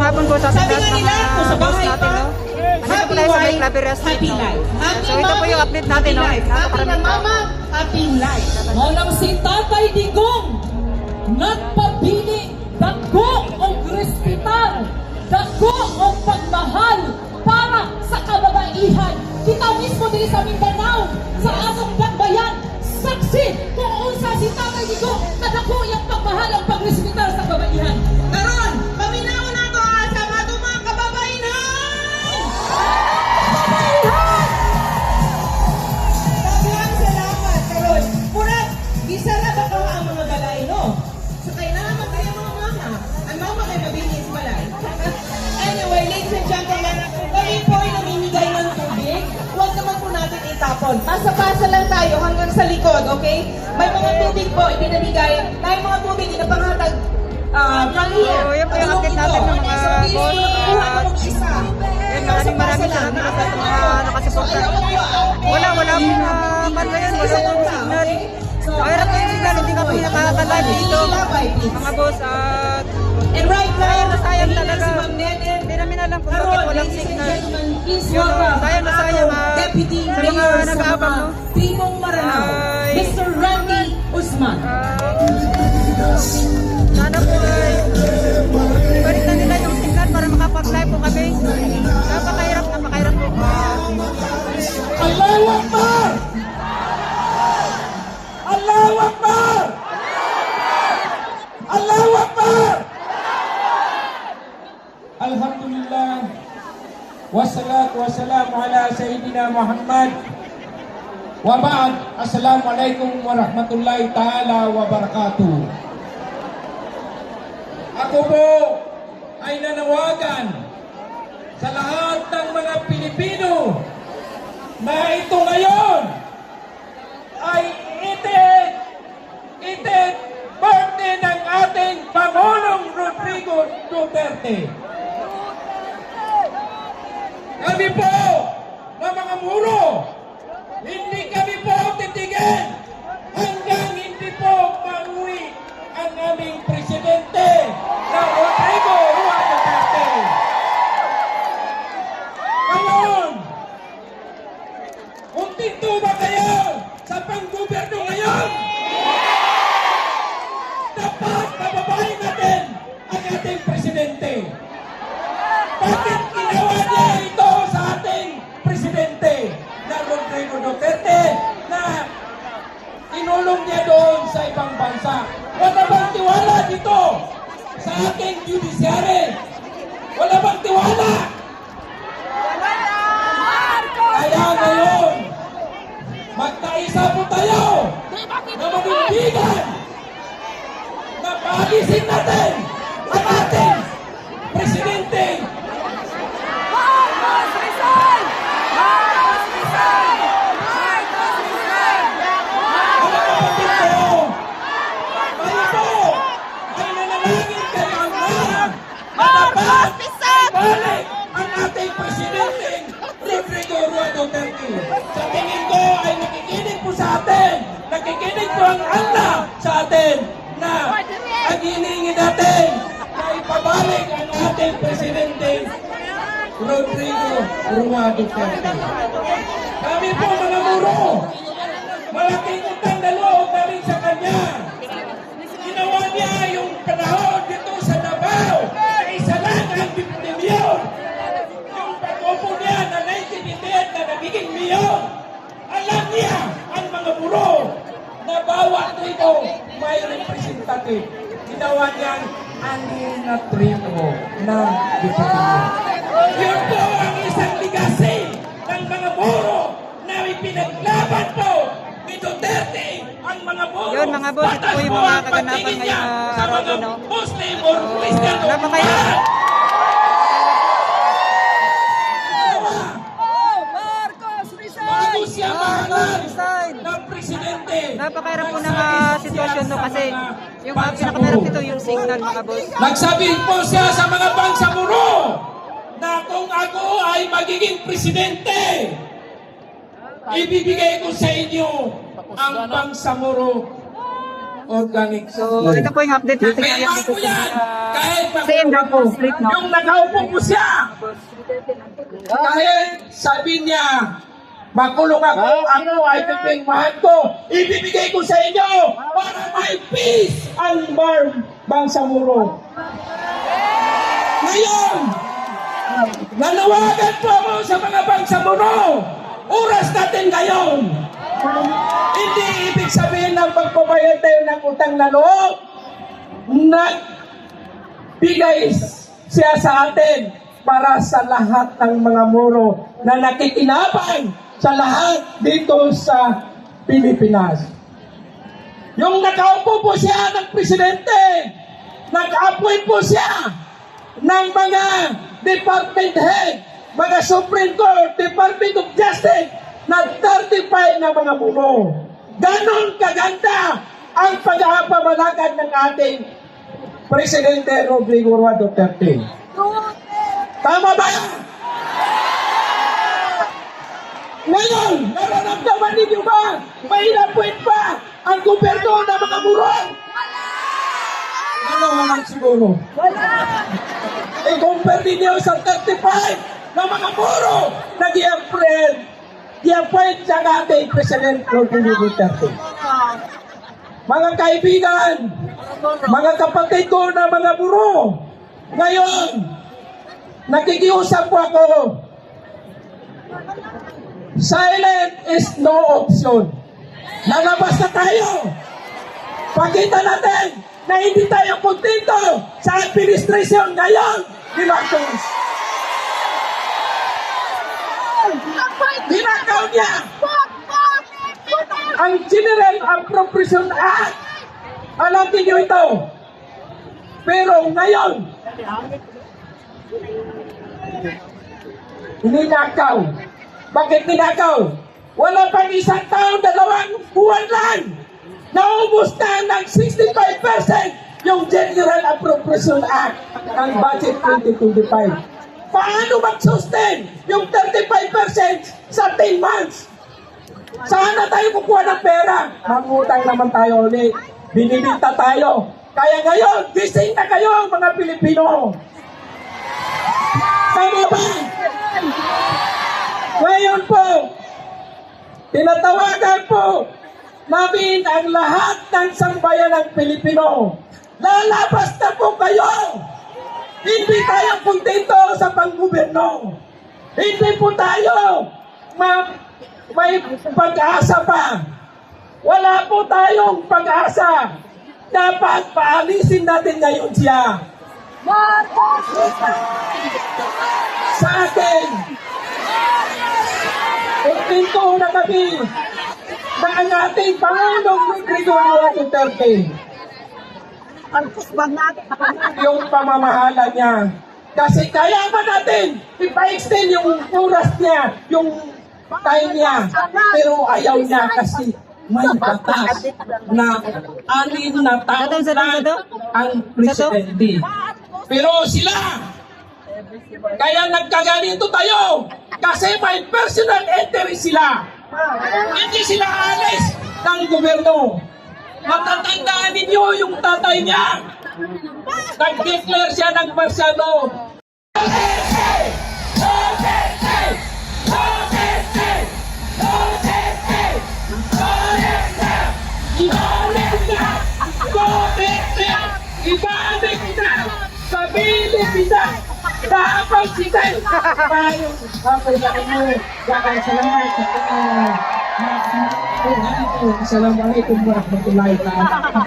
hapon po sa ating Sabi nga nila, kung sa mga boss bahay natin, pa, no? Nandito po tayo sa may Claveria Street, happy no? life. So ito po yung update natin, no? Happy Napakarami na pa. mama, happy life. Walang si Tatay Digong nagpabili dako o hospital, dako o pagmahal para sa kababaihan. Kita mismo din sa Mindanao, sa atong Dakbayan, saksi kung unsa si Tatay Digong kadako yung pagmahal ang pag-hospital sa kababaihan. Karon, paminaw na to sa atong mga kababaihan! Daghang salamat, karon. Murag, bisa na ba ka ang mga balay, no? So, kaya naman kayo mga mama. Ang mama kayo mabilis balay. Anyway, ladies and gentlemen, kami po ay namimigay ng tubig. Huwag naman po natin itapon. Pasa-pasa lang tayo hanggang sa likod, okay? May mga tubig po ibinabigay. May mga tubig inapangatag from here. So, yan po yung update natin ng mga So, please, boss. kuha ko ng isa. Yan, maraming salamat sa mga nakasuporta. Wala po man ngayon, wala po signal. Mahirap po yung signal, hindi ka po nakakalive dito. Mga boss, And right now, sayang talaga. si Ma'am Nene. Hindi namin alam kung bakit walang signal. Please Yun, welcome sayang na sayang, Deputy sa mga Mayor sa nag-aabang, mga no? Timog Maranao, Ay. Mr. Randy Usman. Sana po ay balik na nila yung signal para makapag-live po kami. Napakahirap po. Allahu Akbar! Allahu Akbar! Allahu Akbar! Alhamdulillah. Wassalatu wassalamu ala Sayyidina Muhammad. Wa ba'd. Assalamualaikum warahmatullahi ta'ala wabarakatuh. Ako po ay nanawagan sa lahat ng mga Pilipino na ito ngayon ay itit birthday ng ating Pangulong Rodrigo Duterte. Kami po na mga muro, hindi kami po titigil hanggang hindi po mauwi ang aming presidente na Rodrigo Duterte. Ngayon, kuntento ba kayo sa panggobyerno ngayon? Dapat bababahin natin ang ating presidente. Bakit ginawa niya ito sa ating presidente na Rodrigo Duterte na inulong niya doon sa ibang bansa? Wala bang tiwala dito sa ating judiciary? Wala bang tiwala? Kaya ngayon, magkaisa po tayo na manindigan na paalisin natin ang ating presidente. Mga kapatid ko, kayo po ay nanalangin kayo na dapat balik ang ating presidente Rodrigo Duterte. Sa tingin ko ay nakikinig po sa atin, nakikinig po ang Allah sa atin na ang hiningi natin na ipabalik ang ating presidente Rodrigo Duterte. Kami po mga muro, malaking utang na loob namin sa kanya. Ginawa niya yung panahon dito sa Davao na isa lang ang milyon. Yung pag-upo niya na 1988 na nagiging milyon. Alam niya ang mga muro na bawat tribo may representative. Ginawa niyang anin na tribo ng Duterte. Yun po ang isang legacy ng mga muro na ipinaglaban po ni Duterte ang mga muro. Yun mga boss, ito po yung mga kaganapan ngayong araw po, no? Muslim or Christian o Napakahirap. bago siya mahalan Resign. ng presidente. Napakahirap po ng sitwasyon, no? Kasi yung pinakamahirap dito yung signal, mga boss. Nagsabi po siya sa mga bangsamoro na kung ako ay magiging presidente, ibibigay ko sa inyo ang bangsamoro organic. So, ito po yung update natin ngayon dito sa Indrapo Street, no? Yung nakaupo po siya. Kahit sabi niya, makulong ako ay pipirmahan ko, ibibigay ko sa inyo para may peace ang Bangsamoro. Ngayon, nanawagan po ako sa mga Bangsamoro. Oras natin ngayon. Hindi ibig sabihin ng pagpabayad tayo ng utang na loob. Nagbigay siya sa atin para sa lahat ng mga Moro na nakikinabang sa lahat dito sa Pilipinas. Yung nakaupo po siya ng presidente, nag-appoint po siya ng mga department head, mga Supreme Court, Department of Justice, na 35 na mga Moro. Ganon kaganda ang pag-aapamalakad ng ating Presidente Rodrigo Roa Duterte. Tama ba yan? Ngayon, nararamdaman ninyo ba? May inapuin pa ang gobyerno ng mga Moro? Walang siguro. I-compare ninyo sa 35 na mga Moro na i-appoint sa ating President Rodrigo Duterte. Mga kaibigan, mga kapatid ko na mga Moro, ngayon, nakikiusap po ako. Silent is no option. Lalabas na tayo. Pakita natin na hindi tayo kontento sa administrasyon ngayon ni Marcos. Ginagaw niya ang General Appropriation Act. Alam niyo ito. Pero ngayon, ninakaw. Bakit ninakaw? Wala pang isang taon, 2 buwan lang. Naubos na ng 65% yung General Appropriation Act ng Budget 2025. Paano mag-sustain yung 35% sa 10 months? Saan na tayo kukuha ng pera? Mangutang naman tayo ulit. Binibinta tayo. Kaya ngayon, gising na kayo mga Pilipino. Tama ba? Ngayon po, tinatawagan po namin ang lahat ng sambayan ng Pilipino. Lalabas na po kayo! Hindi tayo kontento sa panggobyerno. Hindi po tayo may pag-asa pa. Wala po tayong pag-asa. Dapat paalisin natin ngayon siya. Sa atin, kontento na kami na ang ating Pangulong Rodrigo Roa Duterte. Yung pamamahala niya. Kasi kaya ba natin ipa-extend yung oras niya, yung time niya. Pero ayaw niya kasi may batas na 6 na taon lang ang presidente. Pero sila, kaya nagkaganito tayo kasi may personal interest sila. Hindi sila alis ng gobyerno. Matatandaan ninyo yung tatay niya. Nag-declare siya ng marsyalo. Ibalik kita sa Pilipinas. Dapat kita tayo. Assalamualaikum warahmatullahi wabarakatuh.